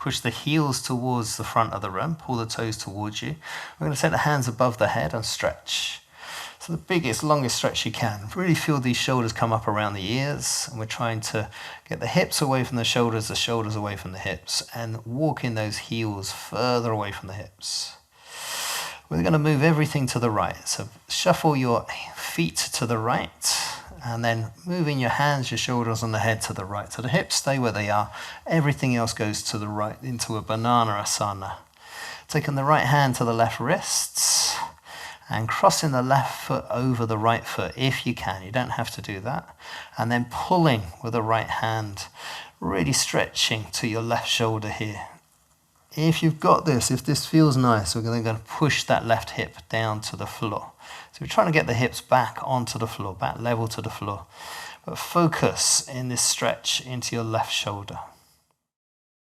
Push the heels towards the front of the room, pull the toes towards you. We're going to take the hands above the head and stretch. So the biggest, longest stretch you can. Really feel these shoulders come up around the ears, and we're trying to get the hips away from the shoulders away from the hips, and walking those heels further away from the hips. We're going to move everything to the right. So shuffle your feet to the right, and then moving your hands, your shoulders and the head to the right. So the hips stay where they are. Everything else goes to the right into a banana asana. Taking the right hand to the left wrists and crossing the left foot over the right foot if you can. You don't have to do that. And then pulling with the right hand, really stretching to your left shoulder here. If you've got this, if this feels nice, we're then going to push that left hip down to the floor. So we're trying to get the hips back onto the floor, back level to the floor. But focus in this stretch into your left shoulder.